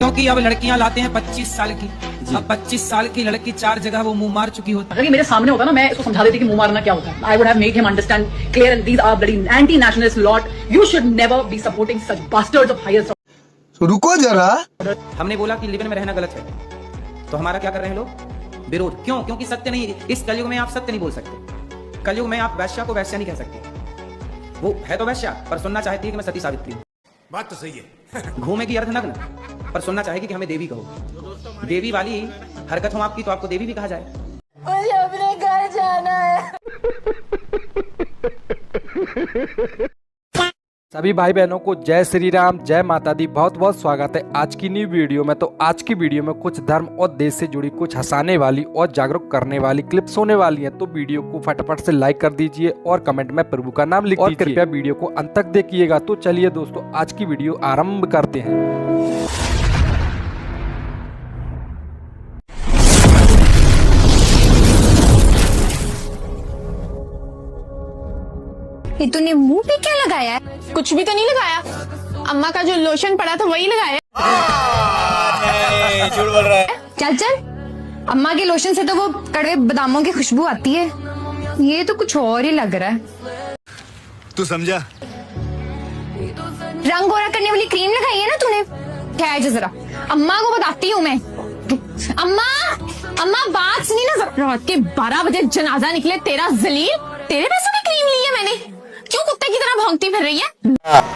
क्योंकि अब लड़कियां लाते हैं 25 साल की। अब 25 साल की लड़की 4 जगह वो मुंह मार चुकी होती है। अगर मेरे सामने होता ना, मैं इसको समझा देती कि मुंह मारना क्या होता है। I would have made him understand clear these are bloody anti nationalist lot. You should never be supporting such bastards of higher. रुको जरा, हमने बोला कि लिव इन में रहना गलत है, तो हमारा क्या कर रहे हैं लोग? विरोध। क्यों? क्योंकि सत्य नहीं, इस कलयुग में आप सत्य नहीं बोल सकते। कलयुग में आप वैश्या को वैश्या नहीं कह सकते। वो है तो वैश्या, पर सुनना चाहती है कि मैं सती सावित्री हूं। बात तो सही है। घूमेगी अर्धनग्न, पर सुनना चाहेगी कि हमें देवी कहो। देवी वाली हरकत हो आपकी तो आपको देवी भी कहा जाए। मुझे अपने घर जाना है। सभी भाई बहनों को जय श्री राम, जय माता दी। बहुत बहुत स्वागत है आज की न्यू वीडियो में। तो आज की वीडियो में कुछ धर्म और देश से जुड़ी कुछ हंसाने वाली और जागरूक करने वाली क्लिप्स होने वाली हैं। तो वीडियो को फटाफट से लाइक कर दीजिए और कमेंट में प्रभु का नाम लिख दीजिए। कृपया वीडियो को अंत तक देखिएगा। तो चलिए दोस्तों, आज की वीडियो आरम्भ करते हैं। ये तूने मुंह पे क्या लगाया है? कुछ भी तो नहीं लगाया। अम्मा का जो लोशन पड़ा था वही लगाया। नहीं, झूठ बोल रहा है। चल चल, अम्मा के लोशन से तो वो कड़वे बादामों की खुशबू आती है। ये तो कुछ और ही लग रहा है। तू समझा? रंग गोरा करने वाली क्रीम लगाई है ना तूने? ठहर जा जरा, अम्मा को बताती हूँ मैं। अम्मा, अम्मा बात सुनी ना। रात के 12 बजे जनाजा निकले तेरा जलील। तेरे पैसों की क्रीम ली है मैंने। क्यों कुत्ते की तरह भौंकती फिर रही है?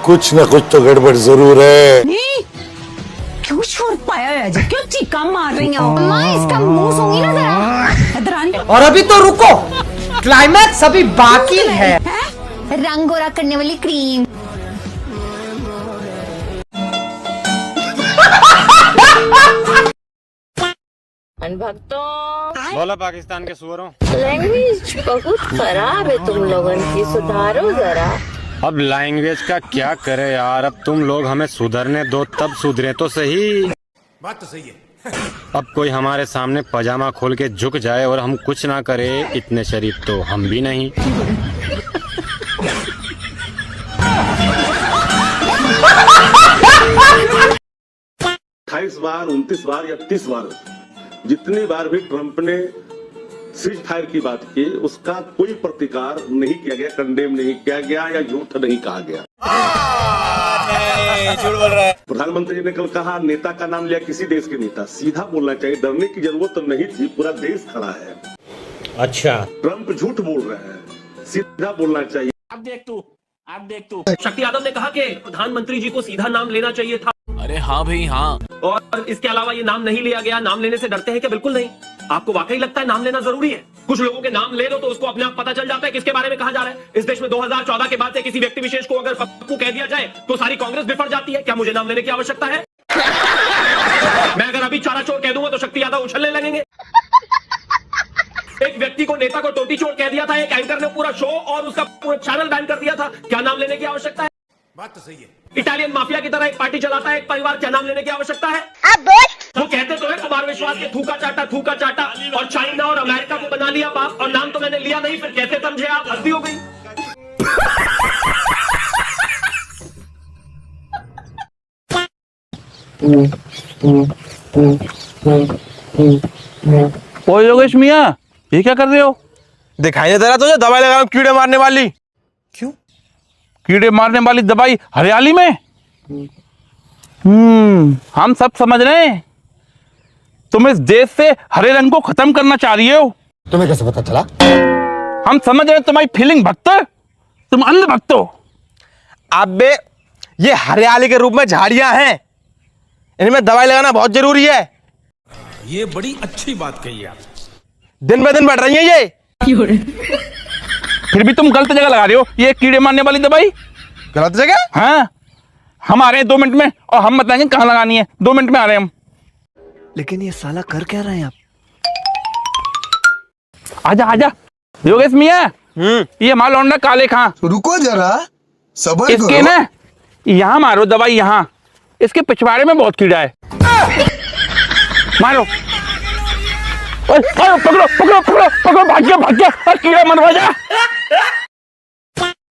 कुछ न कुछ तो गड़बड़ जरूर है। क्यों शोर पाया है? क्यों चीका मार रही हो? अम्मा इसका मुंह सूंघी ना जरा। इधर आनी। और अभी तो रुको, क्लाइमैक्स अभी बाकी है। रंग गोरा करने वाली क्रीम। भक्तों, बोला पाकिस्तान के सुअरों, लैंग्वेज बहुत खराब है तुम लोगों की, सुधारो जरा। अब लैंग्वेज का क्या करे यार। अब तुम लोग हमें सुधरने दो, तब सुधरे तो सही। बात तो सही है। अब कोई हमारे सामने पजामा खोल के झुक जाए और हम कुछ ना करे, इतने शरीफ तो हम भी नहीं। 28 बार, 29 बार या 30 बार, जितनी बार भी ट्रंप ने सीज फायर की बात की, उसका कोई प्रतिकार नहीं किया गया, कंडेम नहीं किया गया या झूठ नहीं कहा गया। झूठ बोल रहा है। प्रधानमंत्री ने कल कहा, नेता का नाम लिया, किसी देश के नेता। सीधा बोलना चाहिए, डरने की जरूरत तो नहीं थी, पूरा देश खड़ा है। अच्छा, ट्रंप झूठ बोल रहे हैं, सीधा बोलना चाहिए। अब देख तू। शक्ति यादव ने कहा कि प्रधानमंत्री जी को सीधा नाम लेना चाहिए था। अरे हाँ भाई हाँ। और इसके अलावा ये नाम नहीं लिया गया। नाम लेने से डरते हैं क्या? बिल्कुल नहीं। आपको वाकई लगता है नाम लेना जरूरी है? कुछ लोगों के नाम ले लो तो उसको अपने आप पता चल जाता है किसके बारे में कहा जा रहा है। इस देश में 2014 के बाद से किसी व्यक्ति विशेष को अगर पप्पू कह दिया जाए तो सारी कांग्रेस बिफर जाती है। क्या मुझे नाम लेने की आवश्यकता है? मैं अगर अभी चारा चोर कह दूंगा तो शक्ति यादव उछलने लगेंगे। एक व्यक्ति को, नेता को टोटी चोर कह दिया था एक एंकर ने, पूरा शो और उसका पूरा चैनल बैन कर दिया था। क्या नाम लेने की आवश्यकता है? बात तो सही है। इटालियन माफिया की तरह एक पार्टी चलाता है एक परिवार। क्या नाम लेने की आवश्यकता है? वो कहते तो है कुमार विश्वास के थूका चाटा और चाइना और अमेरिका को बना लिया बाप, और नाम तो मैंने लिया नहीं, फिर कैसे समझे आप? हल्दी हो गई। ओ योगेश मियां, ये क्या कर रहे हो? दिखाई नहीं दे रहा तुझे? दवाई लगा रहा हूं कीड़े मारने वाली। क्यों? कीड़े मारने वाली दवाई हरियाली में? हम सब समझ रहे हैं तुम इस देश से हरे रंग को खत्म करना चाह रही हो। तुम्हें कैसे पता चला? हम समझ रहे हैं तुम्हारी फीलिंग भक्त, तुम अंध भक्त हो। अबे ये हरियाली के रूप में झाड़ियां हैं, इनमें दवाई लगाना बहुत जरूरी है। ये बड़ी अच्छी बात कही आप। दिन ब दिन बढ़ रही है ये। फिर भी तुम गलत जगह लगा रहे हो ये कीड़े मारने वाली दवाई। गलत जगह? हाँ, हम आ रहे हैं 2 मिनट में और हम बताएंगे कहाँ लगानी है। 2 मिनट में आ रहे हैं हम। लेकिन ये साला कर क्या रहे हैं आप? आजा योगेश मियां, ये हमारा लौंडा काले खां। रुको जरा, सबर करो। इसके ना यहाँ मारो दवाई, यहाँ इसके पिछवाड़े में बहुत कीड़ा है। मारो, पकड़ो, भाग गया, कीड़ा मरवा जा।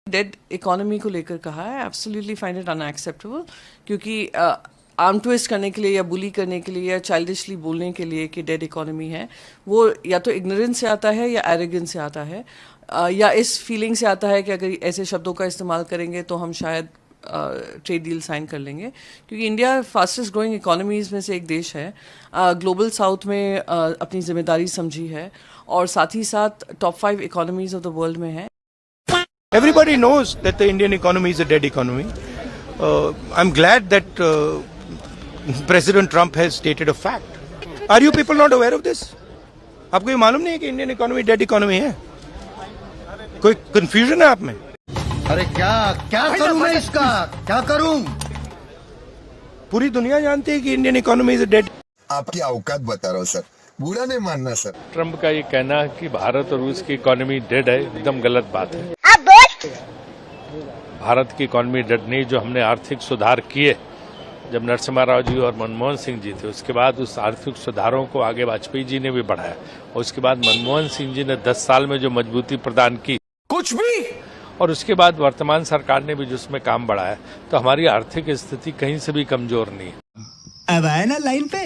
डेड इकोनॉमी को लेकर कहा है, एब्सोल्युटली फाइंड इट अनएक्सेप्टेबल, क्योंकि आर्म ट्विस्ट करने के लिए या बुली करने के लिए या चाइल्डिशली बोलने के लिए कि डेड इकोनॉमी है, वो या तो इग्नोरेंस से आता है या एरोगेंस से आता है, या इस फीलिंग से आता है कि अगर ऐसे शब्दों का इस्तेमाल करेंगे तो हम शायद ट्रेड डील साइन कर लेंगे, क्योंकि इंडिया फास्टेस्ट ग्रोइंग इकोनॉमीज़ में से एक देश है, ग्लोबल साउथ में अपनी जिम्मेदारी समझी है और साथ ही साथ top 5 economies of the world में है। Everybody knows that the Indian economy is a dead economy. I'm glad that President Trump has stated a fact. Are you people not aware of this? आपको ये मालूम नहीं है कि Indian economy dead economy है? कोई कंफ्यूजन है आप में? अरे क्या करूं मैं इसका, क्या करूं? पूरी दुनिया जानती है कि इंडियन इकोनॉमी इज डेड। आपकी औकात बता रहा हूं सर, बुरा नहीं मानना सर। ट्रम्प का ये कहना है कि भारत और रूस की इकोनॉमी डेड है, एकदम गलत बात है। भारत की इकोनॉमी डेड नहीं, जो हमने आर्थिक सुधार किए जब नरसिम्हा राव जी और मनमोहन सिंह जी थे, उसके बाद उस आर्थिक सुधारों को आगे वाजपेयी जी ने भी बढ़ाया और उसके बाद मनमोहन सिंह जी ने 10 साल में जो मजबूती प्रदान की, कुछ भी, और उसके बाद वर्तमान सरकार ने भी जिसमें काम बढ़ाया, तो हमारी आर्थिक स्थिति कहीं से भी कमजोर नहीं है। अब आए ना लाइन पे,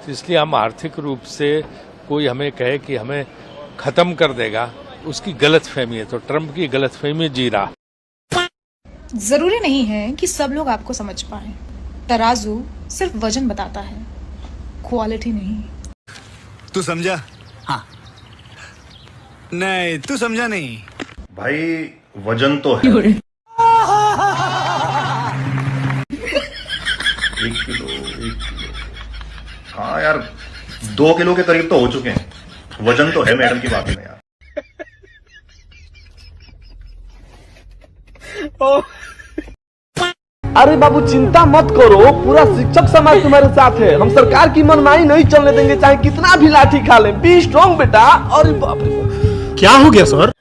इसलिए हम आर्थिक रूप से कोई हमें कहे कि हमें खत्म कर देगा, उसकी गलतफहमी है। तो ट्रम्प की गलतफहमी जी रहा। जरूरी नहीं है कि सब लोग आपको समझ पाए। तराजू सिर्फ वजन बताता है, क्वालिटी नहीं। तू समझा? हाँ। नहीं तू समझा नहीं। भाई वजन तो है 1 किलो 1 किलो, हाँ यार 2 किलो के करीब तो हो चुके हैं, वजन तो है, मैडम की बात है यार। अरे बाबू चिंता मत करो, पूरा शिक्षक समाज तुम्हारे साथ है। हम सरकार की मनमानी नहीं चलने देंगे, चाहे कितना भी लाठी खा ले। बी स्ट्रॉन्ग बेटा। अरे बाप रे, क्या हो गया सर?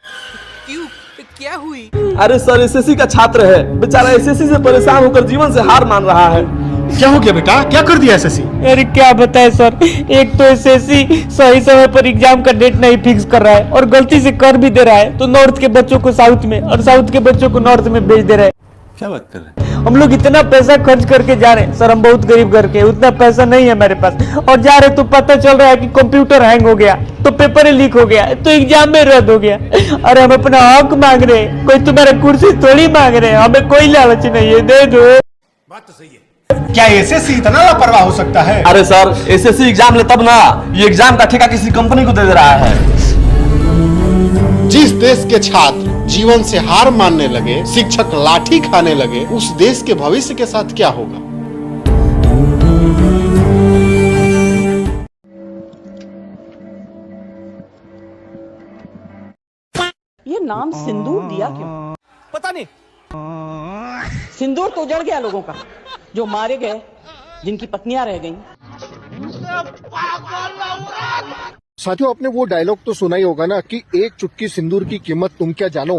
क्यों, क्या हुई? अरे सर एसएससी का छात्र है, बेचारा एसएससी से परेशान होकर जीवन से हार मान रहा है। क्या हो गया बेटा, क्या कर दिया एसएससी? अरे क्या बताए सर, एक तो एसएससी सही समय पर एग्जाम का डेट नहीं फिक्स कर रहा है और गलती से कर भी दे रहा है, तो नॉर्थ के बच्चों को साउथ में और साउथ के बच्चों को नॉर्थ में भेज दे रहा है। क्या बात कर रहे हैं? हम लोग इतना पैसा खर्च करके जा रहे हैं सर, हम बहुत गरीब घर के, उतना पैसा नहीं है हमारे पास, और जा रहे तो पता चल रहा है कि कंप्यूटर हैंग हो गया, तो पेपर लीक हो गया, तो एग्जाम में रद्द हो गया। अरे हम अपना हक मांग रहे हैं, कोई तुम्हारा कुर्सी थोड़ी मांग रहे हैं, हमें कोई लालच नहीं है, दे दो। बात तो सही है। क्या एसएससी इतना लापरवाह हो सकता है? अरे सर एसएससी एग्जाम ले तब ना, ये एग्जाम का ठेका किसी कंपनी को दे रहा है। जिस देश के छात्र जीवन से हार मानने लगे, शिक्षक लाठी खाने लगे, उस देश के भविष्य के साथ क्या होगा? ये नाम सिंदूर दिया क्यों? पता नहीं। सिंदूर तो उजड़ गया लोगों का, जो मारे गए, जिनकी पत्नियां रह गईं। साथियों आपने वो डायलॉग तो सुना ही होगा ना कि एक चुटकी सिंदूर की कीमत तुम क्या जानो।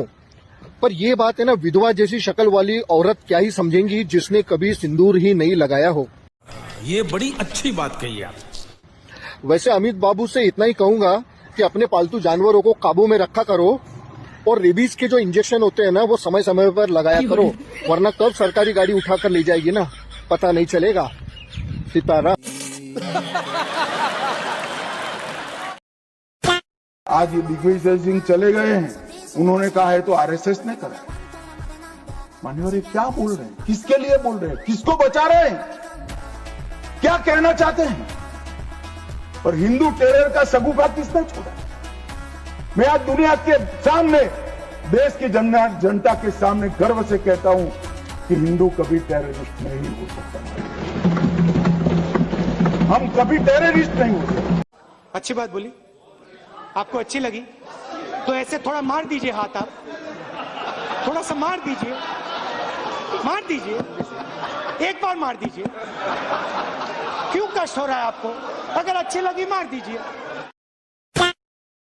पर ये बात है ना, विधवा जैसी शक्ल वाली औरत क्या ही समझेंगी जिसने कभी सिंदूर ही नहीं लगाया हो। ये बड़ी अच्छी बात कही आप। वैसे अमित बाबू से इतना ही कहूंगा कि अपने पालतू जानवरों को काबू में रखा करो और रेबीज के जो इंजेक्शन होते हैं ना वो समय समय पर लगाया करो, वरना कब सरकारी गाड़ी उठाकर ले जाएगी ना पता नहीं चलेगा। सितारा आज ये दिग्विजय सिंह चले गए हैं, उन्होंने कहा है तो आरएसएस ने करा। मान्यवर ये क्या बोल रहे हैं, किसके लिए बोल रहे हैं, किसको बचा रहे हैं, क्या कहना चाहते हैं? और हिंदू टेरर का सगुफा किसने छोड़ा? मैं आज दुनिया के सामने, देश की जनता के सामने गर्व से कहता हूं कि हिंदू कभी टेररिस्ट नहीं हो सकता, हम कभी टेररिस्ट नहीं हो सकते। अच्छी बात बोली, आपको अच्छी लगी तो ऐसे थोड़ा मार दीजिए हाथ, आप थोड़ा सा मार दीजिए, एक बार मार दीजिए। क्यों कष्ट हो रहा है आपको? अगर अच्छी लगी मार दीजिए।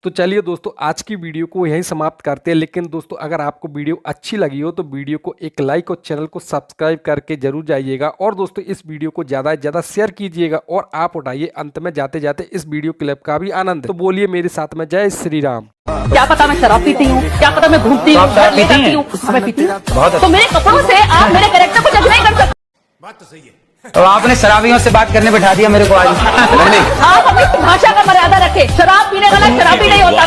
तो चलिए दोस्तों आज की वीडियो को यहीं समाप्त करते हैं, लेकिन दोस्तों अगर आपको वीडियो अच्छी लगी हो तो वीडियो को एक लाइक और चैनल को सब्सक्राइब करके जरूर जाइएगा, और दोस्तों इस वीडियो को ज़्यादा से ज़्यादा शेयर कीजिएगा, और आप उठाइए अंत में जाते जाते इस वीडियो क्लिप का भी आनंद। तो बोलिए मेरे साथ में जय श्री राम। क्या पता मैं शराब पीती हूँ, क्या पता मैं घूमती हूँ, तो मेरे कपड़ों से आप मेरे कैरेक्टर को जज नहीं कर सकते। बात तो सही है। तो आपने शराबियों से बात करने बैठा दिया मेरे को आज। आप अपनी भाषा का मर्यादा रखें। शराब पीने वाला शराबी नहीं होता।